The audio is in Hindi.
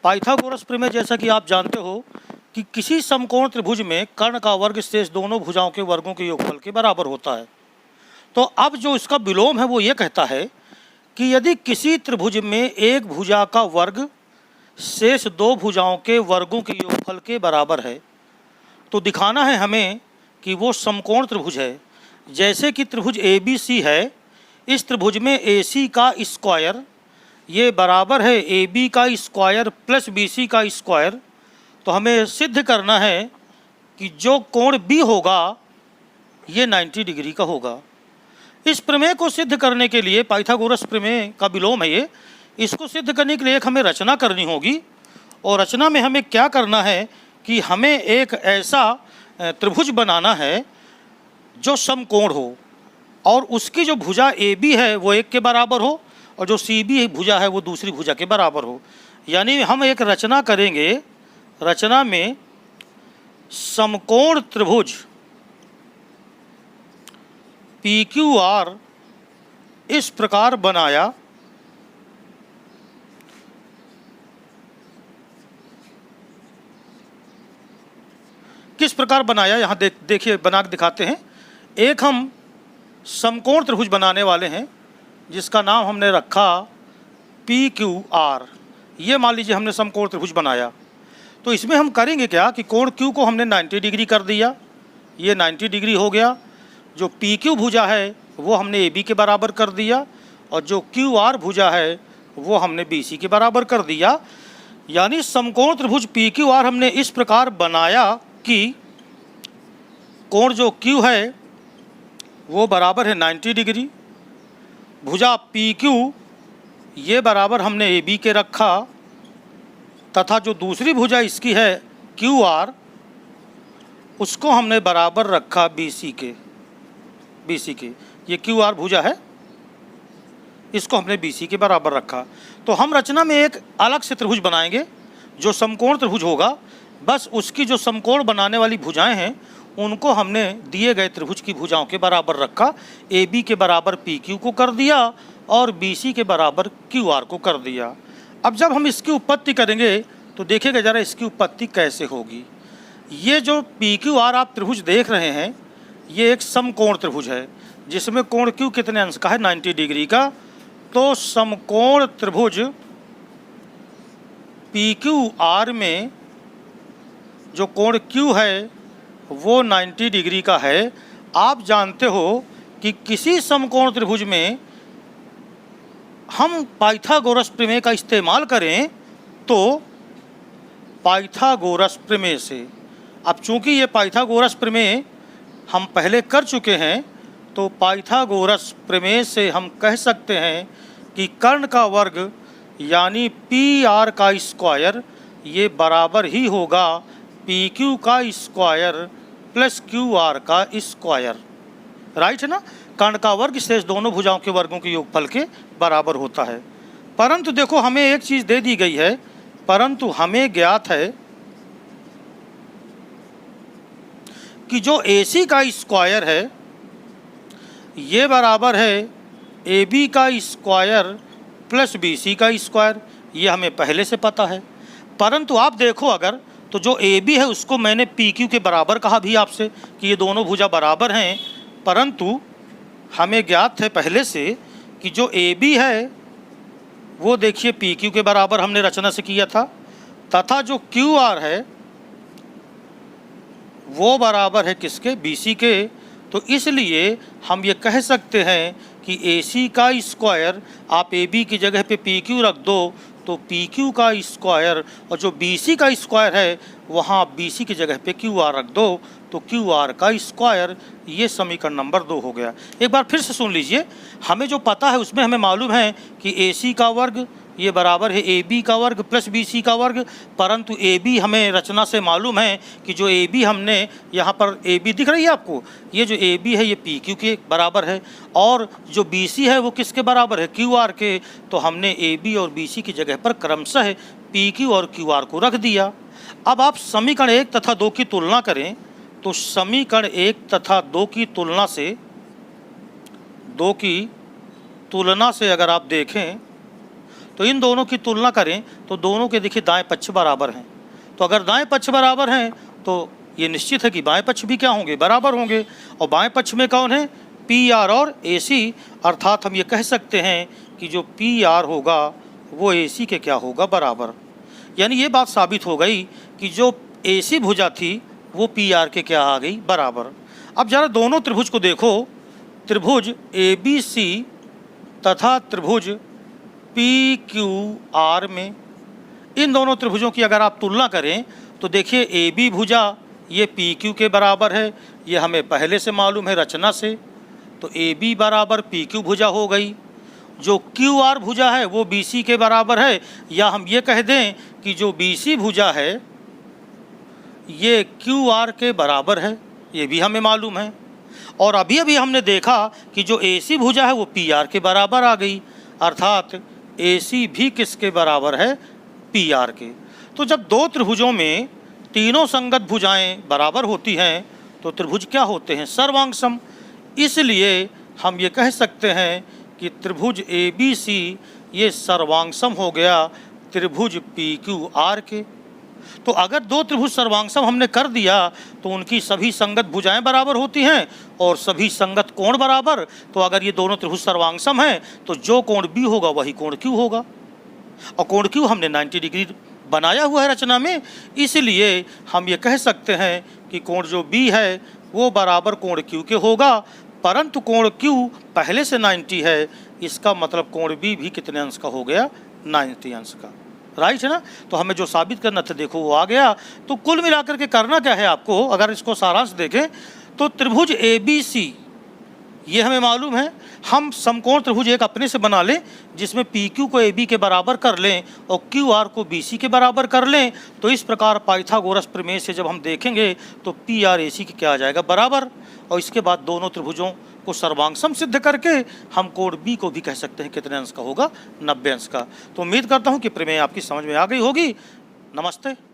पाइथागोरस प्रमेय जैसा कि आप जानते हो कि किसी समकोण त्रिभुज में कर्ण का वर्ग शेष दोनों भुजाओं के वर्गों के योगफल के बराबर होता है। तो अब जो इसका विलोम है वो ये कहता है कि यदि किसी त्रिभुज में एक भुजा का वर्ग शेष दो भुजाओं के वर्गों के योगफल के बराबर है, तो दिखाना है हमें कि वो समकोण त्रिभुज है। जैसे कि त्रिभुज ए बी सी है, इस त्रिभुज में ए सी का स्क्वायर ये बराबर है ए बी का स्क्वायर प्लस बी सी का स्क्वायर। तो हमें सिद्ध करना है कि जो कोण बी होगा ये 90 डिग्री का होगा। इस प्रमेय को सिद्ध करने के लिए, पाइथागोरस प्रमेय का विलोम है ये, इसको सिद्ध करने के लिए एक हमें रचना करनी होगी। और रचना में हमें क्या करना है कि हमें एक ऐसा त्रिभुज बनाना है जो समकोण हो और उसकी जो भुजा ए बी है वो एक के बराबर हो और जो सी बी भुजा है वो दूसरी भुजा के बराबर हो। यानी हम एक रचना करेंगे, रचना में समकोण त्रिभुज पी क्यू आर इस प्रकार बनाया किस प्रकार बनाया, यहाँ देखिए बना के दिखाते हैं। एक हम समकोण त्रिभुज बनाने वाले हैं जिसका नाम हमने रखा पी क्यू आर। ये मान लीजिए हमने समकोण त्रिभुज बनाया, तो इसमें हम करेंगे क्या कि कोण क्यू को हमने 90 डिग्री कर दिया, ये 90 डिग्री हो गया। जो पी क्यू भुजा है वो हमने ए बी के बराबर कर दिया और जो क्यू आर भुजा है वो हमने बी सी के बराबर कर दिया। यानी समकोण त्रिभुज पी क्यू आर हमने इस प्रकार बनाया कि कोण जो क्यू है वो बराबर है 90 डिग्री, भुजा पी क्यू ये बराबर हमने ए बी के रखा तथा जो दूसरी भुजा इसकी है क्यू आर उसको हमने बराबर रखा बी सी के। ये क्यू आर भुजा है, इसको हमने बी सी के बराबर रखा। तो हम रचना में एक अलग से त्रिभुज बनाएंगे जो समकोण त्रिभुज होगा। बस उसकी जो समकोण बनाने वाली भुजाएं हैं उनको हमने दिए गए त्रिभुज की भुजाओं के बराबर रखा। ए बी के बराबर पी क्यू को कर दिया और बी सी के बराबर क्यू आर को कर दिया। अब जब हम इसकी उत्पत्ति करेंगे तो देखिएगा ज़रा इसकी उत्पत्ति कैसे होगी। ये जो पी क्यू आर आप त्रिभुज देख रहे हैं ये एक समकोण त्रिभुज है जिसमें कोण क्यू कितने अंश का है, 90 डिग्री का। तो समकोण त्रिभुज पी क्यू आर में जो कोण क्यू है वो 90 डिग्री का है। आप जानते हो कि किसी समकोण त्रिभुज में हम पाइथागोरस प्रमेय का इस्तेमाल करें तो पाइथागोरस प्रमेय से, अब चूंकि ये पाइथागोरस प्रमेय हम पहले कर चुके हैं तो पाइथागोरस प्रमेय से हम कह सकते हैं कि कर्ण का वर्ग यानी पी आर का स्क्वायर ये बराबर ही होगा पी क्यू का स्क्वायर प्लस क्यू आर का स्क्वायर। राइट है ना, कर्ण का वर्ग शेष दोनों भुजाओं के वर्गों के योगफल के बराबर होता है। परंतु देखो हमें एक चीज़ दे दी गई है, परंतु हमें ज्ञात है कि जो ए सी का स्क्वायर है ये बराबर है ए बी का स्क्वायर प्लस बी सी का स्क्वायर। ये हमें पहले से पता है। परंतु आप देखो अगर तो जो ए बी है उसको मैंने पी क्यू के बराबर कहा भी आपसे कि ये दोनों भुजा बराबर हैं, परंतु हमें ज्ञात है पहले से कि जो ए बी है वो देखिए पी क्यू के बराबर हमने रचना से किया था तथा जो क्यू आर है वो बराबर है किसके, बी सी के। तो इसलिए हम ये कह सकते हैं कि ए सी का स्क्वायर आप ए बी की जगह पे पी क्यू रख दो तो पी क्यू का स्क्वायर और जो बी सी का स्क्वायर है वहाँ बी सी की जगह पे क्यू आर रख दो तो क्यू आर का स्क्वायर। ये समीकरण नंबर 2 हो गया। एक बार फिर से सुन लीजिए, हमें जो पता है उसमें हमें मालूम है कि ए सी का वर्ग ये बराबर है ए बी का वर्ग प्लस बी सी का वर्ग। परंतु ए बी हमें रचना से मालूम है कि जो ए बी हमने यहाँ पर ए बी दिख रही है आपको, ये जो ए बी है ये पी क्यू के बराबर है और जो बी सी है वो किसके बराबर है, क्यू आर के। तो हमने ए बी और बी सी की जगह पर क्रमशः पी क्यू और क्यू आर को रख दिया। अब आप समीकरण 1 तथा 2 की तुलना करें तो समीकरण 1 तथा 2 की तुलना से अगर आप देखें तो इन दोनों की तुलना करें तो दोनों के देखिए दाएं पक्ष बराबर हैं। तो अगर दाएं पक्ष बराबर हैं तो ये निश्चित है कि बाएं पक्ष भी क्या होंगे, बराबर होंगे। और बाएं पक्ष में कौन है, पी आर और ए सी, अर्थात हम ये कह सकते हैं कि जो पी आर होगा वो ए सी के क्या होगा, बराबर। यानी ये बात साबित हो गई कि जो ए सी भुजा थी वो पी आर के क्या आ गई, बराबर। अब जरा दोनों त्रिभुज को देखो, त्रिभुज ए बी सी तथा त्रिभुज पी क्यू आर में, इन दोनों त्रिभुजों की अगर आप तुलना करें तो देखिए ए बी भुजा ये पी क्यू के बराबर है, ये हमें पहले से मालूम है रचना से। तो ए बी बराबर पी क्यू भुजा हो गई। जो क्यू आर भुजा है वो बी सी के बराबर है, या हम ये कह दें कि जो बी सी भुजा है ये क्यू आर के बराबर है, ये भी हमें मालूम है। और अभी अभी हमने देखा कि जो ए सी भुजा है वो पी आर के बराबर आ गई, अर्थात ए सी भी किसके बराबर है, पी आर के। तो जब दो त्रिभुजों में तीनों संगत भुजाएं बराबर होती हैं तो त्रिभुज क्या होते हैं, सर्वांग। इसलिए हम ये कह सकते हैं कि त्रिभुज ए बी सी ये सर्वांग हो गया त्रिभुज पी क्यू आर के। तो अगर दो त्रिभुज सर्वांग हमने कर दिया तो उनकी सभी संगत भुजाएं बराबर होती हैं और सभी संगत कोण बराबर। तो अगर ये दोनों त्रिभुज सर्वांग हैं तो जो कोण बी होगा वही कोण क्यू होगा, और कोण क्यू हमने 90 डिग्री बनाया हुआ है रचना में। इसलिए हम ये कह सकते हैं कि कोण जो बी है वो बराबर कोण क्यू के होगा, परंतु कोण क्यू पहले से 90 है, इसका मतलब कोण बी भी कितने अंश का हो गया, 90 अंश का, राइट है ना। तो हमें जो साबित करना था देखो वो आ गया। तो कुल मिलाकर के करना क्या है आपको, अगर इसको सारांश देखें तो त्रिभुज ए बी सी ये हमें मालूम है, हम समकोण त्रिभुज एक अपने से बना लें जिसमें पी क्यू को ए बी के बराबर कर लें और क्यू आर को बी सी के बराबर कर लें। तो इस प्रकार पाइथागोरस प्रमेय से जब हम देखेंगे तो पी आर ए सी के क्या आ जाएगा, बराबर। और इसके बाद दोनों त्रिभुजों को सर्वांगसम सिद्ध करके हम कोण बी को भी कह सकते हैं कितने अंश का होगा, 90 अंश का। तो उम्मीद करता हूँ कि प्रमेय आपकी समझ में आ गई होगी। नमस्ते।